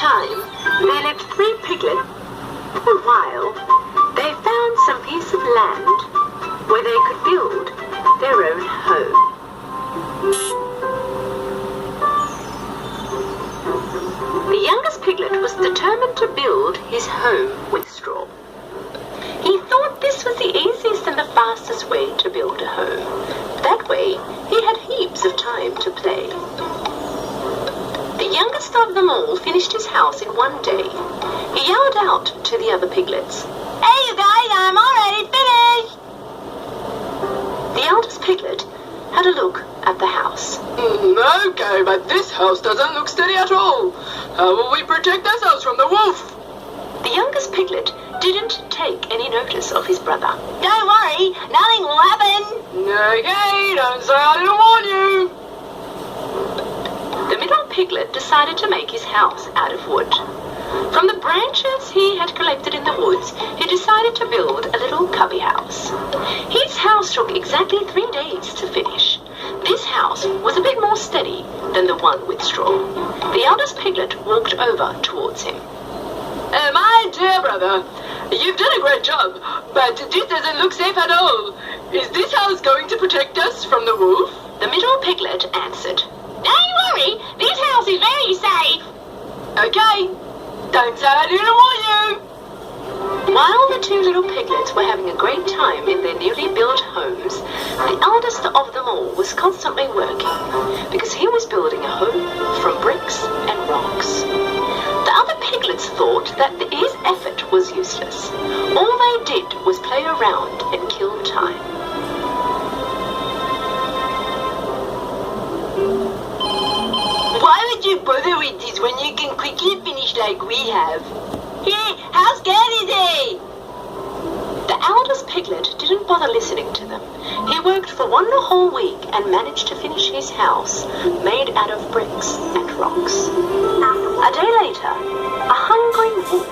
time, they left 3 piglets. For a while, they found some piece of land where they could build their own home. The youngest piglet was determined to build his home with straw. He thought this was the easiest and the fastest way to build a home. That way, he had heaps of time to play. The youngest of them all finished his house in one day. He yelled out to the other piglets, "Hey you guys, I'm already finished!" The eldest piglet had a look at the house. Okay, but this house doesn't look steady at all. How will we protect this house from the wolf? The youngest piglet didn't take any notice of his brother. Don't worry, nothing will happen. Okay, don't say I didn't warn you. The middle piglet decided to make his house out of wood. From the branches he had collected in the woods, he decided to build a little cubby house. His house took exactly 3 days to finish. This house was a bit more steady than the one with straw. The eldest piglet walked over towards him. My dear brother, you've done a great job, but this doesn't look safe at all. Is this house going to protect us from the wolf? The middle piglet answered, Don't worry, this house is very safe. Okay, don't say I didn't warn you. While the 2 little piglets were having a great time in their newly built homes, the eldest of them all was constantly working because he was building a home from bricks and rocks. The other piglets thought that his effort was useless. All they did was play around and kill time. Why would you bother with this when you can quickly finish like we have? Hey, how scared is he? The eldest piglet didn't bother listening to them. He worked for 1 whole week and managed to finish his house made out of bricks and rocks. A day later, a hungry wolf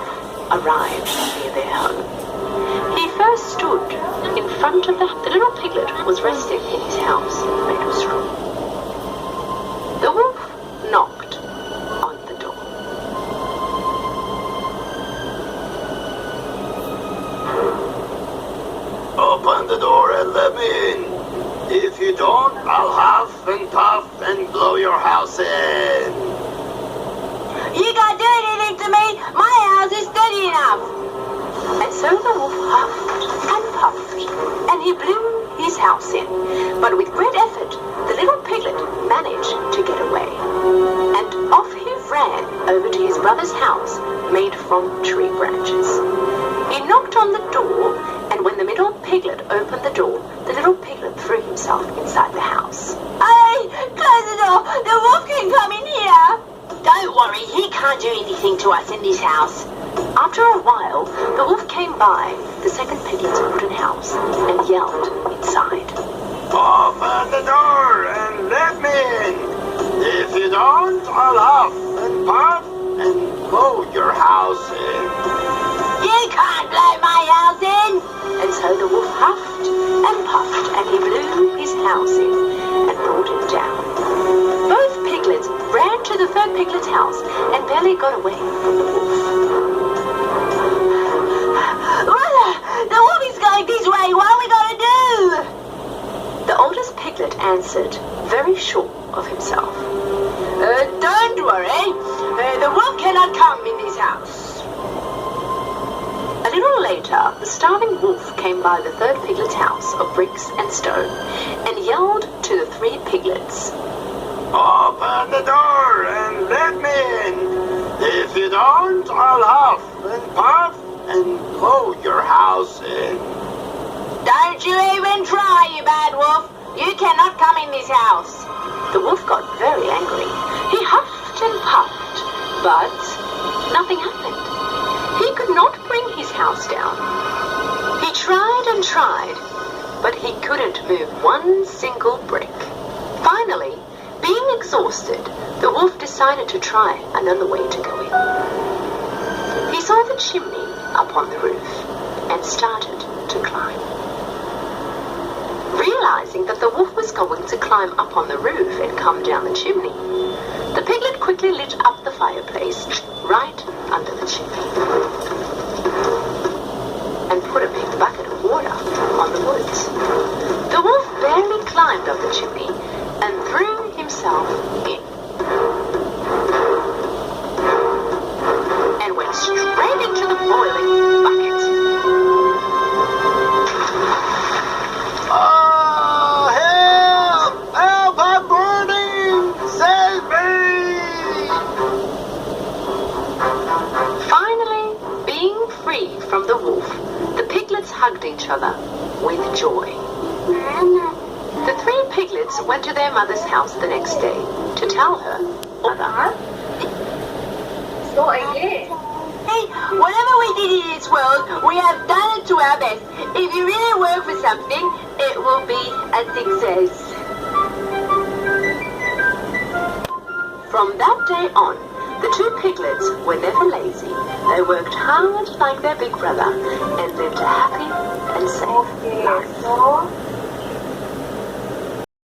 arrived near their home. He first stood in front of the little piglet was resting in his house made of straw. The wolf knocked on the door. Open the door and let me in. If you don't, I'll huff and puff and blow your house in. You can't do anything to me. My house is steady enough. And so the wolf huffed and puffed, and he blew his house in. But with great effort, the little piglet managed to get away. And off he ran over to his brother's house, made from tree branches. He knocked on the door, and when the middle piglet opened the door, the little piglet threw himself inside the house. Hey, close the door. The wolf can come in here. Don't worry, he can't do anything to us in this house. After a while, the wolf came by the second piglet's wooden house and yelled inside. Open the door and let me in. If you don't, I'll huff and puff and blow your house in. You can't blow my house in. And so the wolf huffed and puffed, and he blew his house in and brought it down. Both piglets ran to the third piglet's house and barely got away from the wolf. The wolf is going this way. What are we going to do? The oldest piglet answered, very sure of himself. Don't worry. The wolf cannot come in this house. A little later, the starving wolf came by the third piglet's house of bricks and stone and yelled to the 3 piglets. Open the door and let me in. If you don't, I'll huff and puff and blow your house in. Don't you even try, you bad wolf. You cannot come in this house. The wolf got very angry. He huffed and puffed, but nothing happened. He could not bring his house down. He tried and tried, but he couldn't move 1 single brick. Finally, being exhausted, the wolf decided to try another way to go in. He saw the chimney up on the roof and started to climb. Realizing that the wolf was going to climb up on the roof and come down the chimney, the piglet quickly lit up the fireplace right under the chimney and put a big bucket of water on the woods. The wolf barely climbed up the chimney and threw himself in and went straight into the boiling bucket. Oh, help! Help! I'm burning! Save me! Finally, being free from the wolf, the piglets hugged each other with joy. The three piglets went to their mother's house the next day to tell her, Mother, Hey, whatever we did in this world, we have done it to our best. If you really work for something, it will be a success. From that day on, the two piglets were never lazy. They worked hard like their big brother and lived a happy and safe life.